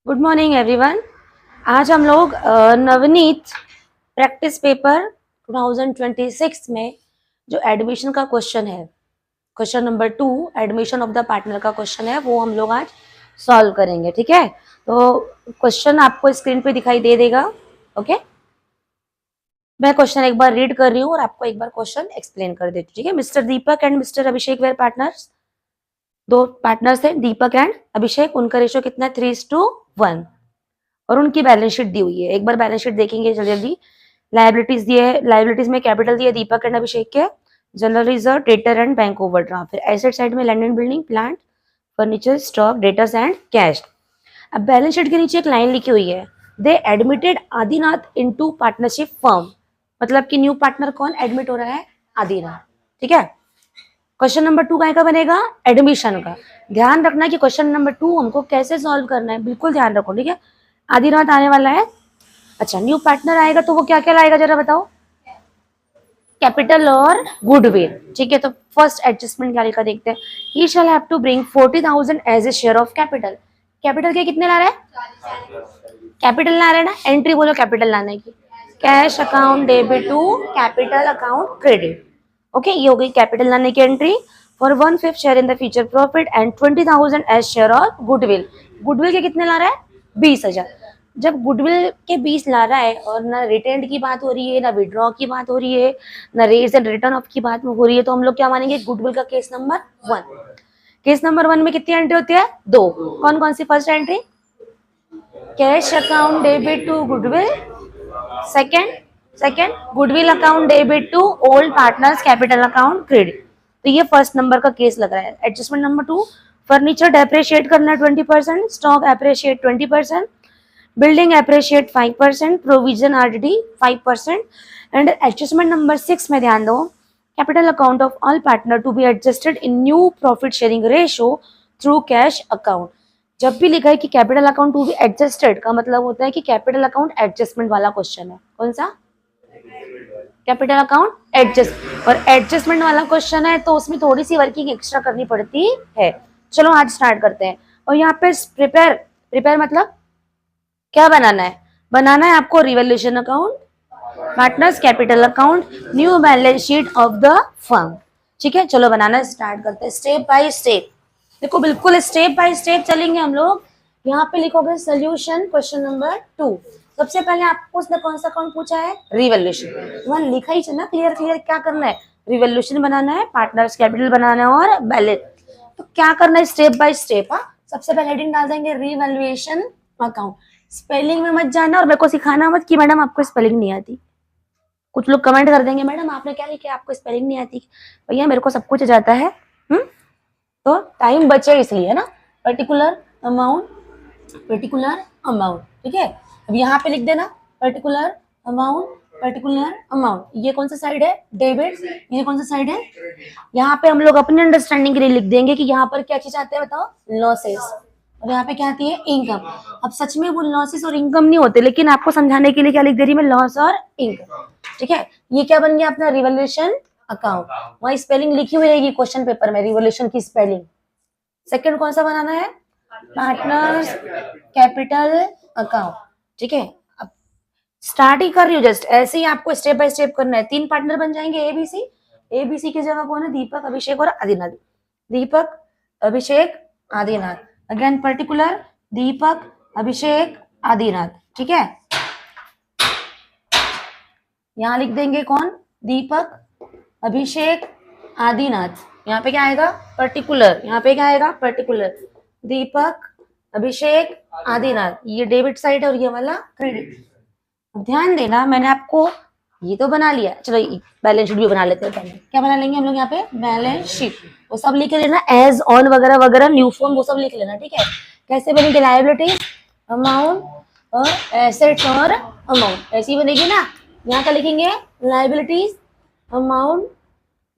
Good morning everyone. आज हम लोग नवनीत प्रैक्टिस पेपर 2026 में जो एडमिशन का क्वेश्चन है, question number 2 admission of the partner का क्वेश्चन है, वो हम लोग आज सॉल्व करेंगे। ठीक है, तो क्वेश्चन आपको स्क्रीन पे दिखाई दे देगा। ओके, मैं क्वेश्चन एक बार रीड कर रही हूँ और आपको एक बार क्वेश्चन एक्सप्लेन कर देती हूँ। ठीक है, mister Deepak and mister Abhishek were partners. दो पार्टनर्स है, दीपक एंड अभिषेक। उनका रेशियो कितना है? 3:1 और उनकी बैलेंस शीट दी हुई है। एक बार बैलेंस शीट देखेंगे जल्दी जल्दी। लायबिलिटीज दिए है, लायबिलिटीज में कैपिटल दिए दीपक एंड अभिषेक के, general reserve, debtor and bank overdraft. फिर एसेट साइड में land and building, plant, furniture, stock, debtors and cash. अब बैलेंस शीट के नीचे एक लाइन लिखी हुई है, they admitted Adinath into partnership firm. मतलब कि न्यू पार्टनर कौन एडमिट हो रहा है? आदिनाथ। ठीक है, क्वेश्चन नंबर 2 का बनेगा एडमिशन का। ध्यान रखना कि क्वेश्चन नंबर 2 हमको कैसे सॉल्व करना है, बिल्कुल ध्यान रखो। ठीक है, आदिनाथ आने वाला है। अच्छा, न्यू पार्टनर आएगा तो वो क्या क्या लाएगा जरा बताओ? कैपिटल और गुडविल। ठीक है, तो फर्स्ट एडजस्टमेंट क्या लिखा देखते हैं। He shall have to bring 40,000 as a share of capital. Capital के कितने ला रहा है? कैपिटल ला रहा है ना, एंट्री बोलो कैपिटल लाने की। Cash account debit to capital account credit. Okay, ये हो गई कैपिटल लाने की entry. For 1/5 share in the future profit and 20,000 as share of goodwill. Goodwill के कितने ला रहा है? 20,000। जब गुडविल के 20 ला रहा है और ना रिटेंड की बात हो रही है, ना विड्रॉ की बात हो रही है, ना रेज एंड रिटर्न ऑफ की बात हो रही है, तो हम लोग क्या मानेंगे? गुडविल का केस नंबर 1। केस नंबर 1 में कितनी एंट्री होती है? 2। कौन कौन सी? First entry cash account debit to goodwill, second goodwill account debit to old partners capital account credit. तो ये फर्स्ट नंबर का केस लग रहा है। एडजस्टमेंट नंबर 2, फर्नीचर डेप्रिशिएट करना 20%, stock appreciate 20%, building appreciate 5%, provision RD 5%। And adjustment number 6 में ध्यान दो, capital account of all partner to be adjusted in new profit sharing ratio through cash account. जब भी लिखा है कि capital account to be adjusted का मतलब होता है कि कैपिटल अकाउंट एडजस्टमेंट वाला क्वेश्चन है। कौन सा? Capital account adjust. और एडजस्टमेंट वाला क्वेश्चन है तो उसमें थोड़ी सी वर्किंग एक्स्ट्रा करनी पड़ती है। चलो आज स्टार्ट करते हैं। और यहाँ पे प्रिपेयर, प्रिपेयर मतलब क्या बनाना है? बनाना है आपको revolution account, partners capital account, new balance sheet of the firm. ठीक है, चलो बनाना स्टार्ट करते हैं स्टेप बाय स्टेप। देखो बिल्कुल स्टेप बाय स्टेप चलेंगे हम लोग। यहाँ पे लिखोगे सोल्यूशन क्वेश्चन नंबर 2। सबसे पहले आपको उसने कौन सा अकाउंट पूछा है? रिवॉल्यूशन। वहां लिखा ही ना क्लियर क्लियर क्या करना है? रिवॉल्यूशन बनाना है, पार्टनर्स कैपिटल बनाना है और बैलेंस। तो क्या करना है स्टेप बाय स्टेप। सबसे पहले हेडिंग डाल देंगे रिवॉल्यूशन अकाउंट। स्पेलिंग में मत जाना और मेरे को सिखाना मत कि मैडम आपको स्पेलिंग नहीं आती। कुछ लोग कमेंट कर देंगे मैडम आपने क्या लिखा, आपको स्पेलिंग नहीं आती। भैया मेरे को सब कुछ जाता है। तो टाइम बचे इसलिए ना। Particular amount, particular amount. ठीक है, अब यहाँ पे लिख देना पर्टिकुलर अमाउंट, पर्टिकुलर अमाउंट। ये कौन सा साइड है? डेबिट। ये कौन सा साइड है? यहाँ पे हम लोग अपनी अंडरस्टैंडिंग के लिए लिख देंगे कि यहाँ पर क्या चीज आते हैं बताओ? लॉसेस। और यहाँ पे क्या आती है? इनकम। अब सच में वो लॉसेस और इनकम नहीं होते, लेकिन आपको समझाने के लिए क्या लिख दे रही मैं? लॉस और इनकम। ठीक है, ये क्या बन गया अपना? Revolution account. वहां स्पेलिंग लिखी हुई रहेगी क्वेश्चन पेपर में, रिवॉल्यूशन की स्पेलिंग। सेकंड कौन सा बनाना है? Partners capital account. ठीक है, अब स्टार्ट ही कर रही हूँ जस्ट, ऐसे ही आपको स्टेप बाय स्टेप करना है। 3 पार्टनर बन जाएंगे एबीसी। एबीसी की जगह कौन है? दीपक, अभिषेक और आदिनाथ। दीपक, अभिषेक, आदिनाथ। अगेन पर्टिकुलर दीपक, अभिषेक, आदिनाथ। ठीक है, यहां लिख देंगे कौन? दीपक, अभिषेक, आदिनाथ। यहाँ पे क्या आएगा? पर्टिकुलर। यहाँ पे क्या आएगा? पर्टिकुलर। दीपक, अभिषेक, आदिनाथ। ये डेबिट साइड है और ये वाला क्रेडिट। ध्यान देना, मैंने आपको ये तो बना लिया। चलो बैलेंस शीट भी बना लेते हैं। पहले क्या बना लेंगे हम लोग? यहाँ पे बैलेंस शीट। वो सब लिख लेना, एज ऑन वगैरह वगैरह, न्यू फॉर्म, वो सब लिख लेना। ठीक है, कैसे बनेगी? लायबिलिटी, अमाउंट और एसेट्स और अमाउंट, ऐसी बनेगी ना। यहाँ क्या लिखेंगे? Liabilities, amount,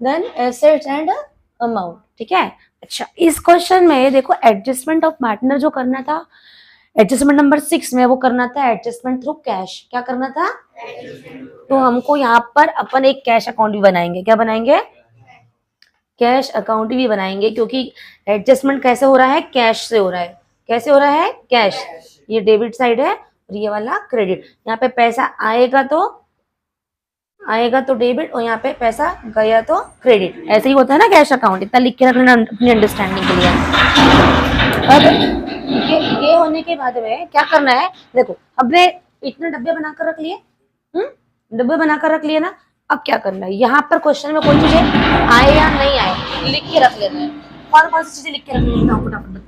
then assets and amount. ठीक है, अच्छा इस क्वेश्चन में देखो एडजस्टमेंट ऑफ पार्टनर जो करना था, एडजस्टमेंट नंबर 6 में वो करना था एडजस्टमेंट थ्रू कैश। क्या करना था? तो हमको यहाँ पर अपन एक कैश अकाउंट भी बनाएंगे। क्या बनाएंगे? कैश अकाउंट भी बनाएंगे, क्योंकि एडजस्टमेंट कैसे हो रहा है? कैश से हो रहा है। कैसे हो रहा है? कैश। ये डेबिट साइड है और ये वाला क्रेडिट। यहाँ पे पैसा आएगा तो डेबिट और यहाँ पे पैसा गया तो क्रेडिट। ऐसे ही होता है ना कैश अकाउंट, इतना लिख के रखना अपनी अंडरस्टैंडिंग के लिए। अब ये होने के बाद में क्या करना है, देखो हमने इतने डब्बे बनाकर रख लिए, डब्बे बनाकर रख लिए ना। अब क्या करना है, यहाँ पर क्वेश्चन में कोई चीजें आए या नहीं आए लिख के रख लेना है। कौन कौन सी चीजें लिख के रख लेना है फटाफट बताओ।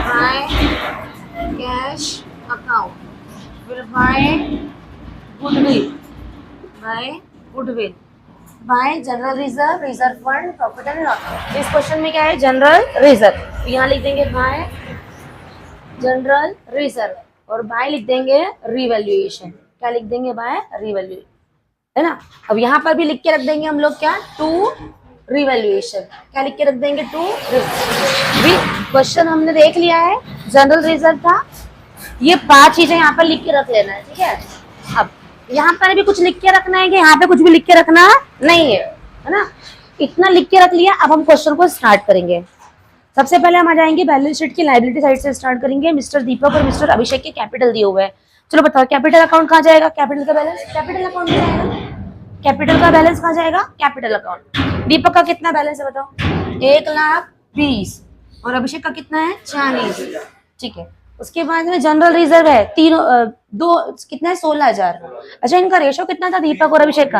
By cash account, will buy goodwill, buy general reserve, reserve fund, profit and loss। इस क्वेश्चन में क्या है, जनरल रिजर्व, यहाँ लिख देंगे बाय जनरल रिजर्व और बाय लिख देंगे रिवैल्यूएशन। क्या लिख देंगे, बाय रिवैल्यूएशन, है ना। अब यहाँ पर भी लिख के रख देंगे हम लोग क्या, टू रिवैल्यूएशन। क्या लिख के रख देंगे, टू। क्वेश्चन हमने देख लिया है, जनरल रिजर्व था, ये 5 चीजें यहाँ पर लिख के रख लेना है, ठीक है। अब यहाँ पर भी कुछ लिख के रखना है कि यहाँ पे कुछ भी लिख के रखना नहीं है ना। इतना लिख के रख लिया। अब हम क्वेश्चन को स्टार्ट करेंगे। सबसे पहले हम आ जाएंगे बैलेंस शीट की लायबिलिटी साइड से स्टार्ट करेंगे। मिस्टर दीपक और मिस्टर अभिषेक के कैपिटल दिए हुए हैं। चलो बताओ कैपिटल अकाउंट कहाँ जाएगा, कैपिटल का बैलेंस कैपिटल अकाउंट में जाएगा। कैपिटल का बैलेंस कहाँ जाएगा, कैपिटल अकाउंट। दीपक का कितना बैलेंस है बताओ, 1,20,000 और अभिषेक का कितना है, 40। ठीक है। उसके बाद में जनरल रिजर्व है कितना है, 16,000। अच्छा, इनका रेशो कितना था दीपक और अभिषेक का,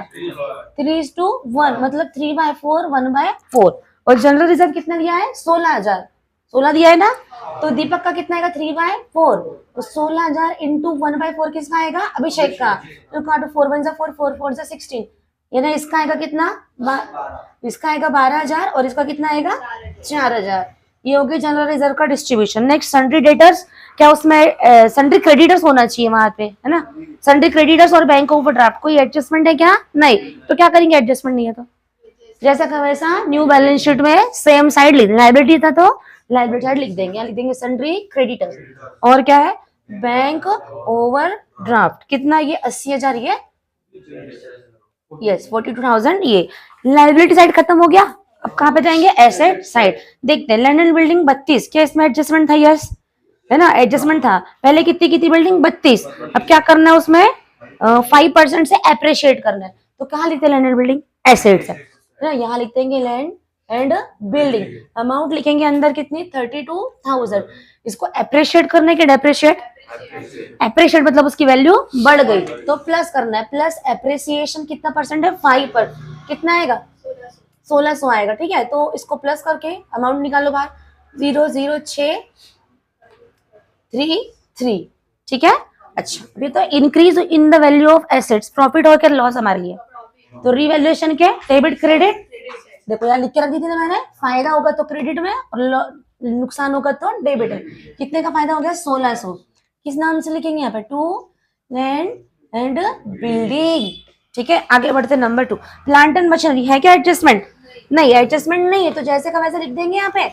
3:1, मतलब 3/4 1/4। और जनरल रिजर्व कितना दिया है, 16,000, 16 दिया है ना। तो दीपक का कितना आएगा, 3/4। तो 16,000 इंटू 1/4 किसका आएगा, अभिषेक का। तो काटो, 4 1 जा 4, 4 4 जा 16, ये ना। इसका आएगा कितना, इसका आएगा 12,000 और इसका कितना आएगा, 4,000। ये हो गया जनरल रिजर्व का डिस्ट्रीब्यूशन। नेक्स्ट सन्ड्री डेटर्स, क्या उसमें सन्ड्री क्रेडिटर्स होना चाहिए वहां पे, है ना। सन्ड्री क्रेडिटर्स और बैंक ओवरड्राफ्ट, कोई एडजस्टमेंट है क्या, नहीं। तो क्या करेंगे, एडजस्टमेंट नहीं है तो जैसा का वैसा न्यू बैलेंस शीट में सेम साइड लिख, लायबिलिटी था तो लायबिलिटी साइड लिख देंगे। लिख देंगे सन्ड्री क्रेडिटर्स और क्या है, बैंक ओवरड्राफ्ट। कितना, ये 80,000, ये यस 42,000। ये लायबिलिटी साइड खत्म हो गया। अब कहाँ पे जाएंगे, एसेट साइड। देखते हैं लैंड एंड बिल्डिंग 32, क्या इसमें एडजस्टमेंट था, यस है ना, एडजस्टमेंट था। पहले कितनी की थी बिल्डिंग, 32। अब क्या करना है उसमें, 5% से एप्रिशिएट करना है। तो कहाँ लिखते हैं, लैंड एंड बिल्डिंग एसेट्स है ना। यहाँ लिख देंगे लैंड एंड बिल्डिंग। अमाउंट लिखेंगे अंदर कितनी, 32,000। इसको एप्रिशिएट करने के डेप्रिशिएट, एप्रिशिएट मतलब उसकी वैल्यू बढ़ गई तो प्लस करना है। प्लस एप्रिसिएशन कितना परसेंट है, 5%। कितना आएगा, 1600 आएगा। ठीक है, तो इसको प्लस करके अमाउंट निकालो बाहर, 00633। ठीक है। अच्छा, अभी तो increase in the value of assets, profit और क्या लॉस हमारे लिए। तो रिवैल्यूएशन के डेबिट क्रेडिट, देखो यार लिख के रख दी थी ना मैंने, फायदा होगा तो क्रेडिट में और नुकसान होगा तो डेबिट में। कितने का फायदा हो गया, 1600। किस नाम से लिखेंगे यहाँ पे, टू लैंड एंड बिल्डिंग। ठीक है, आगे बढ़ते नंबर 2, प्लांट एंड मशीनरी। है क्या एडजस्टमेंट, नहीं एडजस्टमेंट नहीं है, तो जैसे का वैसे लिख देंगे यहाँ पे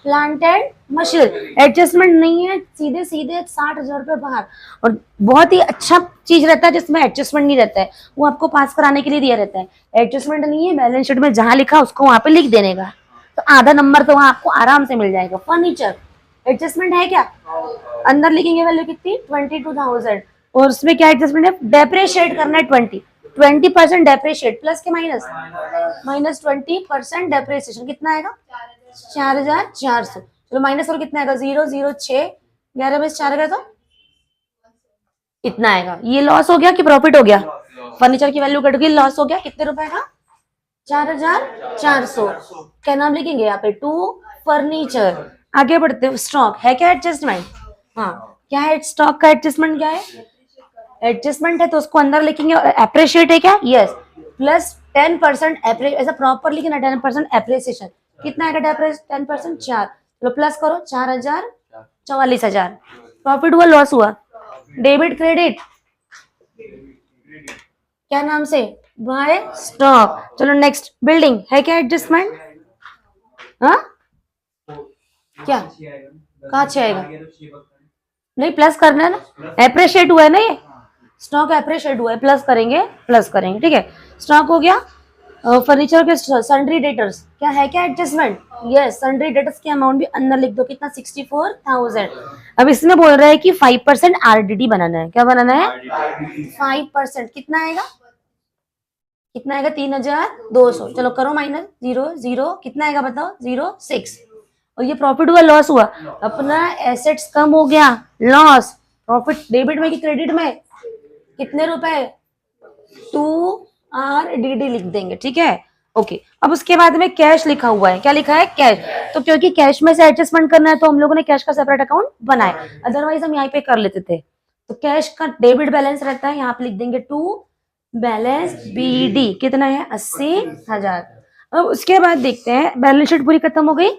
प्लांट एंड मशीनरी। एडजस्टमेंट नहीं है, सीधे सीधे 60,000 रुपये बाहर। और बहुत ही अच्छा चीज रहता है जिसमें एडजस्टमेंट नहीं रहता है, वो आपको पास कराने के लिए दिया रहता है। एडजस्टमेंट नहीं है, बैलेंस शीट में जहां लिखा उसको वहां पे लिख देने का, तो आधा नंबर तो वहां आपको आराम से मिल जाएगा। फर्नीचर एडजस्टमेंट है क्या, अंदर लिखेंगे वैल्यू कितनी, 22,000। और उसमें क्या एडजस्टमेंट है, डेप्रिशिएट करना है 20% डेप्रिशिएट, प्लस के माइनस, -20% डेप्रिसिएशन। कितना आएगा, 4,400। चलो माइनस और कितना आएगा, 006, 11 में 4 गया तो इतना आएगा। ये लॉस हो गया कि प्रॉफिट हो गया, फर्नीचर की वैल्यू कट गई, लॉस हो गया। कितने रुपए का, 4,400। क्या नाम लिखेंगे यहाँ पे, टू फर्नीचर। आगे बढ़ते हैं, स्टॉक है क्या एडजस्टमेंट, हाँ क्या है स्टॉक का एडजस्टमेंट, क्या है एडजस्टमेंट है तो उसको अंदर लिखेंगे। एप्रिशिएट है क्या, यस, प्लस 10% ऐसा प्रॉपर लिखना, 10% एप्रिसिएशन। कितना आएगा 10%, 4। तो प्लस करो, 4,000, 44,000। प्रॉफिट हुआ, लॉस हुआ, डेबिट क्रेडिट, क्या नाम से, बाय स्टॉक। चलो नेक्स्ट, बिल्डिंग है क्या एडजस्टमेंट, हाँ क्या, कहाँ से आएगा, नहीं प्लस करना है ना, एप्रिशिएट हुआ है ना, ये स्टॉक एप्रिशिएट हुआ है, प्लस करेंगे, ठीक है। स्टॉक हो गया। फर्नीचर के सन्ड्री डेटर्स, क्या है क्या एडजस्टमेंट, यस, सन्ड्री डेटर्स की अमाउंट भी अंदर लिख दो, कितना 64,000। अब इसमें बोल रहा है कि 5% आरडीडी बनाना है। क्या बनाना है? 5%। कितना आएगा? कितना आएगा? 3,200। चलो करो माइनस, 0 0 कितना आएगा बताओ? 0.6। और ये प्रॉफिट हुआ लॉस हुआ? अपना एसेट्स कम हो गया, लॉस। प्रॉफिट डेबिट में कि क्रेडिट में? कितने रुपए? 2RDD लिख देंगे, ठीक है। ओके, अब उसके बाद में कैश लिखा हुआ है। क्या लिखा है? कैश। तो क्योंकि कैश में से एडजस्टमेंट करना है तो हम लोगों ने कैश का सेपरेट अकाउंट बनाया, अदरवाइज हम यहाँ पे कर लेते थे। तो कैश का डेबिट बैलेंस रहता है, यहाँ पे लिख देंगे 2 बैलेंस BD। कितना है? 80,000। अब उसके बाद देखते हैं, बैलेंस शीट पूरी खत्म हो गई।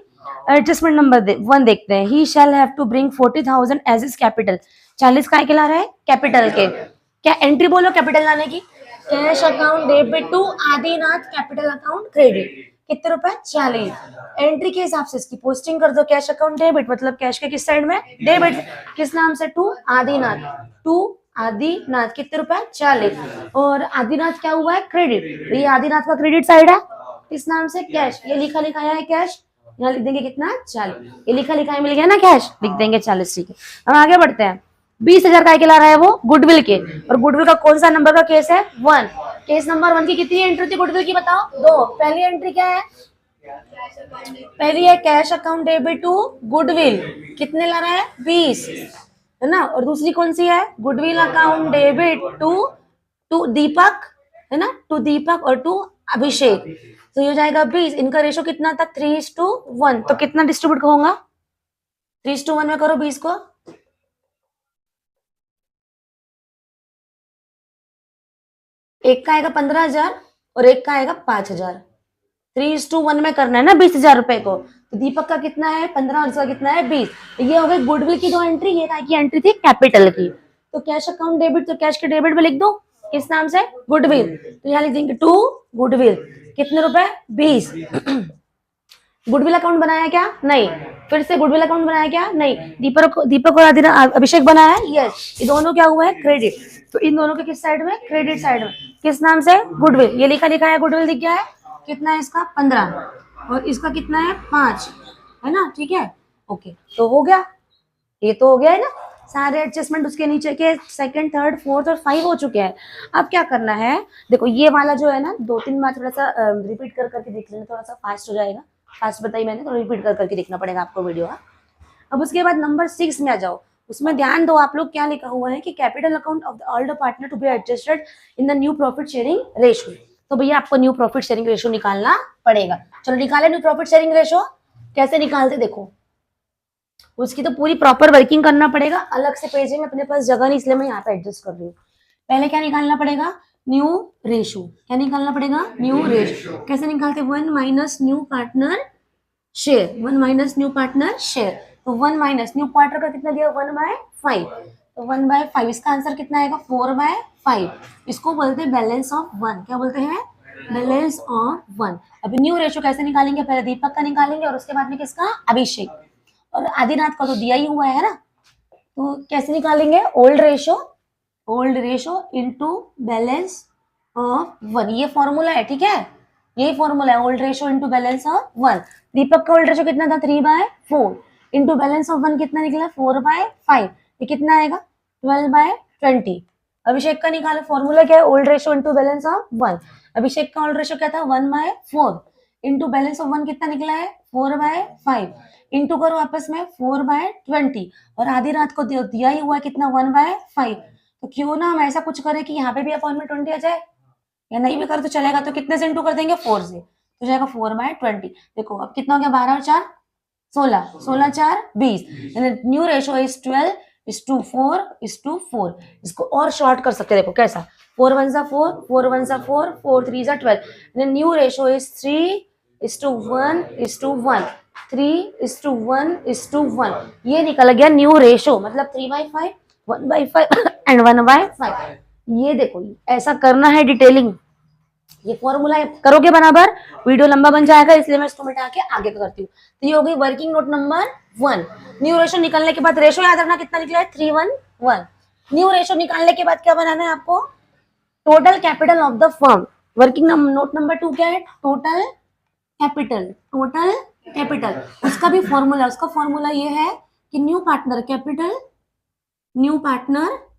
एडजस्टमेंट नंबर 1 देखते हैं। He shall have to bring 40,000 as is capital. 40 काय के ला रहा है? कैपिटल के। क्या एंट्री बोलो कैपिटल लाने की? Cash account debit to Adinath capital account credit. कितने रुपए? 40। एंट्री के हिसाब से इसकी पोस्टिंग कर दो। कैश अकाउंट डेबिट मतलब कैश के किस साइड में? डेबिट। किस नाम से? टू आदिनाथ। टू आदिनाथ। कितने रुपए? 40। और आदिनाथ क्या हुआ है? क्रेडिट। तो ये आदिनाथ का क्रेडिट साइड है, किस नाम से? कैश। ये लिखा लिखाया है कैश, यहाँ लिख देंगे कितना? 40। ये लिखा लिखाया मिल गया ना कैश, लिख देंगे 40, ठीक है। अब आगे बढ़ते हैं। 20,000 का ला रहा है वो? गुडविल के। और गुडविल का कौन सा नंबर का केस है? 1। केस नंबर 1 की कितनी एंट्री थी गुडविल की बताओ? 2। पहली एंट्री क्या है? पहली है cash account debit to goodwill. कितने ला रहा है? 20, है ना। और दूसरी कौन सी है? गुडविल अकाउंट डेबिट टू दीपक, है ना, टू दीपक और टू अभिषेक। तो ये हो जाएगा 20। इनका रेशो कितना था? 3:1। तो कितना डिस्ट्रीब्यूट होगा? 3:1 में करो 20 को। एक का आएगा 15,000 और एक का आएगा 5,000। 3:1 में करना है ना 20,000 रुपए को। तो दीपक का कितना है? 15 और इसका कितना है? 20। ये हो गई गुडविल की 2 एंट्री। ये की एंट्री थी कैपिटल की। तो कैश अकाउंट डेबिट, तो कैश के डेबिट में लिख दो किस नाम से? गुडविल। तो यहाँ लिख देंगे टू गुडविल। कितने रुपए? 20। गुडविल अकाउंट बनाया क्या? नहीं। फिर से गुडविल अकाउंट बनाया क्या? नहीं। दीपक और अभिषेक बनाया है, यस। ये दोनों क्या हुआ है? क्रेडिट। तो इन दोनों के किस साइड में? क्रेडिट साइड में। किस नाम से? गुडविल। ये लिखा लिखा है गुडविल दिख गया है। कितना है इसका? 15। और इसका कितना है? 5, है ना, ठीक है। ओके, तो हो गया, ये तो हो गया है ना। सारे एडजस्टमेंट उसके नीचे के सेकंड, थर्ड, फोर्थ और 5 हो चुके हैं। अब क्या करना है? देखो ये वाला जो है ना, 2-3 बार थोड़ा सा रिपीट कर करके देख लेना, थोड़ा सा फास्ट हो जाएगा। फास्ट बताई मैंने, तो रिपीट कर करके देखना पड़ेगा आपको वीडियो। अब उसके बाद नंबर 6 में आ जाओ। उसमें ध्यान दो आप लोग, क्या लिखा हुआ है कि capital account of the older partner to be adjusted in the new profit sharing ratio. तो भैया आपको न्यू प्रॉफिट शेयरिंग रेशो निकालना पड़ेगा। चलो निकाले न्यू प्रॉफिट शेयरिंग रेशो। कैसे निकालते देखो, उसकी तो पूरी प्रॉपर वर्किंग करना पड़ेगा। अलग से पेज में अपने पास जगह नहीं, इसलिए मैं यहाँ पे एडजस्ट कर रही हूँ। पहले क्या निकालना पड़ेगा? New ratio. क्या निकालना पड़ेगा? New ratio. कैसे निकालते? 1 minus new partner share. 1 minus new partner share. तो 1 माइनस न्यू पार्टनर का कितना दिया? 1/5। तो 1/5 इसका आंसर कितना आएगा? 4/5। इसको बोलते हैं बैलेंस ऑफ 1। क्या बोलते हैं? Balance of 1। अभी न्यू रेशो कैसे निकालेंगे? पहले दीपक का निकालेंगे और उसके बाद में किसका? अभिषेक। और आदिनाथ का तो दिया ही हुआ है ना, तो कैसे निकालेंगे? Old ratio, old ratio into balance of 1। ये फॉर्मूला है, ठीक है। यही फॉर्मूला है, old ratio into balance of 1। दीपक का ओल्ड रेशो कितना था? 3/4 इनटू बैलेंस ऑफ 1 कितना निकला? 4/5। ये कितना आएगा? 12/20। अभिषेक का निकालो। फॉर्मूला क्या है? Old ratio into balance of 1। अभिषेक का ओल्ड रेशो क्या था? 1/4 इनटू बैलेंस ऑफ 1 कितना निकला है? 4/5। इंटू करो आपस में 4/20। और आधी रात को दिया ही हुआ है कितना? 1/5। तो क्यों ना हम ऐसा कुछ करें कि यहाँ पे भी अपॉइंटमेंट 20 आ जाए, या नहीं भी कर तो चलेगा। तो कितने से इंटू कर देंगे? 4 से, तो जाएगा 4/20। देखो अब कितना हो गया? 12 और 4 16, 16 4 20। New ratio is 12:4:4। इसको और शॉर्ट कर सकते हैं, देखो कैसा? 4 1 4, 4 1 4, 4 3 12। New ratio is 3:1:1, 3:1:1। ये निकल गया न्यू रेशो, मतलब 3/5, 1/5 एंड 1/5। ये देखो ऐसा करना है डिटेलिंग। ये फॉर्मूला करोगे बराबर, वीडियो लंबा बन जाएगा, इसलिए मैं इसको मिटा के आगे करती हूँ। तो ये हो गई working note number 1। New ratio निकलने के बाद रेशो याद रखना कितना निकला है? 3:1:1। न्यू रेशो निकालने के बाद क्या बनाना है आपको? Total capital of the firm. Working note number 2 क्या है? Total capital. टोटल कैपिटल, उसका भी फॉर्मूला, उसका फॉर्मूला ये है कि new partner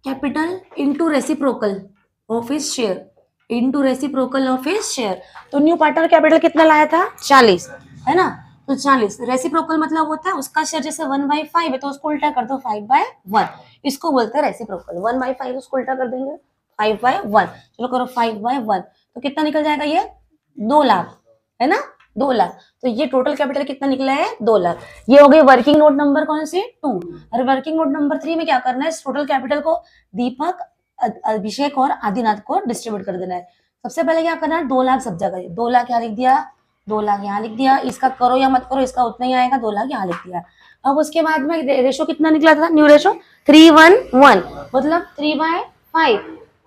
capital into reciprocal of his share, into reciprocal of his share. तो न्यू पार्टनर कैपिटल कितना लाया था? 40, है ना? तो 40 रेसिप्रोकल मतलब होता है उसका शेयर, जैसे 1/5 है तो उसको उल्टा कर दो 5/1, इसको बोलते हैं रेसिप्रोकल। 1/5 उसको उल्टा कर देंगे 5/1, चलो करो 5/1, तो कितना निकल जाएगा ये? 2 लाख, है ना? 2 लाख। तो ये टोटल कैपिटल कितना निकला है? 2 लाख। ये हो गई वर्किंग नोट नंबर कौन सी? 2। और वर्किंग नोट नंबर 3 में क्या करना है? इस टोटल कैपिटल को दीपक, अभिषेक और आदिनाथ को डिस्ट्रीब्यूट कर देना है। सबसे पहले क्या करना है? 2 लाख सब जगह, 2 लाख यहाँ लिख दिया, 2 लाख यहाँ लिख दिया, इसका करो या मत करो इसका उतना ही आएगा, 2 लाख यहाँ लिख दिया। अब उसके बाद में रेशो कितना निकला था? न्यू रेशो 3:1, मतलब 3/5,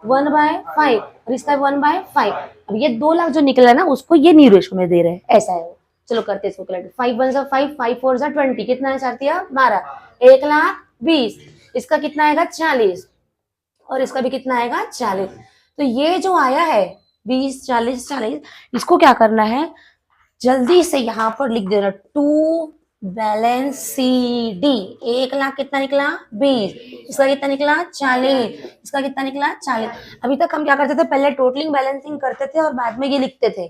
1/5 और इसका 1/5। अब ये 2 लाख जो निकला ना उसको ये न्यू रेशो में दे रहे हैं, ऐसा है। चलो करते हैं इसको कैलकुलेट। 5 1 5, 5 4 20, कितना है? 4×3 12, 1,20,000। इसका कितना आएगा? 40, और इसका भी कितना आएगा? 40। तो ये जो आया है 20 40 40, इसको क्या करना है? जल्दी से यहाँ पर लिख देना, to balance C D. 1 lakh कितना निकला? 20, इसका कितना निकला? 40, इसका कितना निकला? 40। अभी तक हम क्या करते थे? पहले टोटलिंग बैलेंसिंग करते थे और बाद में ये लिखते थे,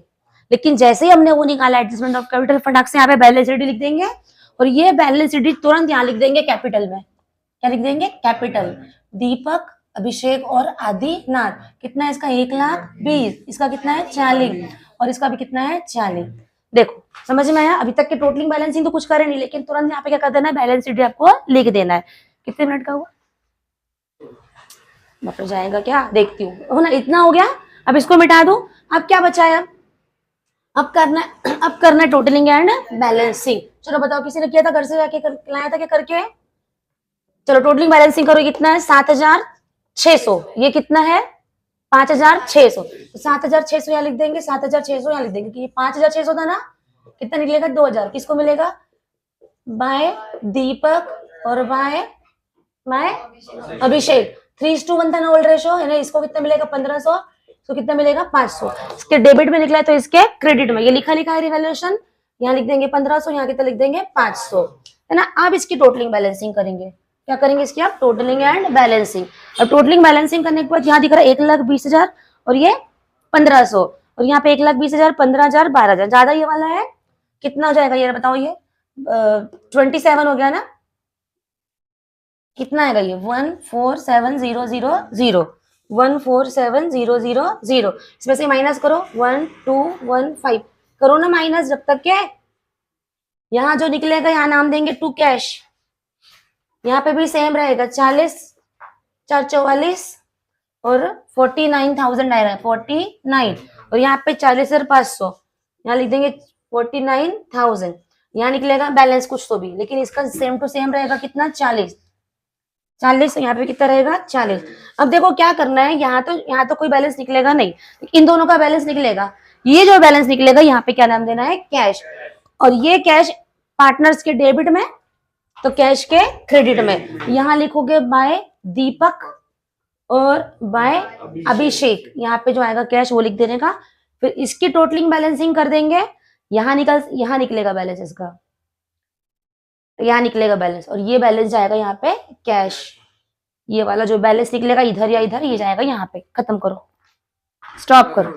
लेकिन जैसे ही हमने वो निकाला एडजस्टमेंट ऑफ कैपिटल, फटाक से यहाँ पे बैलेंस शीट लिख देंगे और ये बैलेंस शीट तुरंत यहाँ लिख देंगे कैपिटल में। क्या लिख देंगे? कैपिटल। दीपक, अभिषेक और आदिनाथ, कितना है इसका? 1,20,000, इसका कितना है? 40, और इसका भी कितना है? 40। देखो समझ में आया? अभी तक के टोटलिंग बैलेंसिंग तो कुछ करे नहीं, लेकिन तुरंत यहाँ पे क्या कर देना है? बैलेंस शीट आपको लिख देना है। कितने मिनट का हुआ? मतलब जाएगा क्या? देखती हूँ, हो ना? इतना हो गया। अब इसको मिटा दो। अब क्या बचा है? अब करना है टोटलिंग एंड बैलेंसिंग। चलो बताओ, किसी ने किया था घर से जाके लाया था क्या करके? चलो टोटलिंग बैलेंसिंग करो। कितना है? 7,600। ये कितना है? 5,600। तो 7,600 यहाँ लिख देंगे, 7,600 यहाँ लिख देंगे कि 5,600 था ना, कितना निकलेगा? 2,000। किसको मिलेगा? बाय दीपक और बाय अभिषेक। 3:1 था ना ओल्ड रेशो, है ना? इसको कितना मिलेगा? 1,500। तो कितना मिलेगा? 500। इसके डेबिट में निकला है तो इसके क्रेडिट में, ये लिखा है रिवैल्यूएशन, यहाँ लिख देंगे 1,500, यहाँ कितना लिख देंगे? 500, है ना? अब इसकी टोटलिंग बैलेंसिंग करेंगे। क्या करेंगे इसकी? आप टोटलिंग एंड बैलेंसिंग। और टोटलिंग बैलेंसिंग करने के बाद यहाँ दिख रहा है 1,20,000 और ये 1,500, और यहाँ पे 1,20,000 15,000 12,000, ज्यादा ये वाला है। कितना हो जाएगा ये बताओ? ये 27 हो गया ना? कितना आएगा ये? 147,000, 147,000। इसमें से माइनस करो, 1,215 करो ना माइनस। जब तक के यहाँ जो निकलेगा यहाँ नाम देंगे टू कैश। यहाँ पे भी सेम रहेगा, 40 4 44 और 49,000 आएगा, 49। और यहाँ पे 40,500, यहाँ लिख देंगे 49,000। यहाँ निकलेगा बैलेंस कुछ तो भी, लेकिन इसका सेम टू सेम रहेगा। कितना? 40। यहाँ पे कितना रहेगा? 40। अब देखो क्या करना है, यहाँ तो कोई बैलेंस निकलेगा नहीं, इन दोनों का बैलेंस निकलेगा। ये जो बैलेंस निकलेगा यहाँ पे क्या नाम देना है? कैश। और ये कैश पार्टनर्स के डेबिट में, तो कैश के क्रेडिट में। यहाँ लिखोगे बाय दीपक और बाय अभिषेक, यहाँ पे जो आएगा कैश वो लिख देने का। फिर इसकी टोटलिंग बैलेंसिंग कर देंगे, यहाँ निकलेगा बैलेंस इसका, यहाँ निकलेगा बैलेंस, और ये बैलेंस जाएगा यहाँ पे कैश। ये वाला जो बैलेंस निकलेगा इधर या इधर, ये जाएगा यहाँ पे। खत्म करो, स्टॉप करो।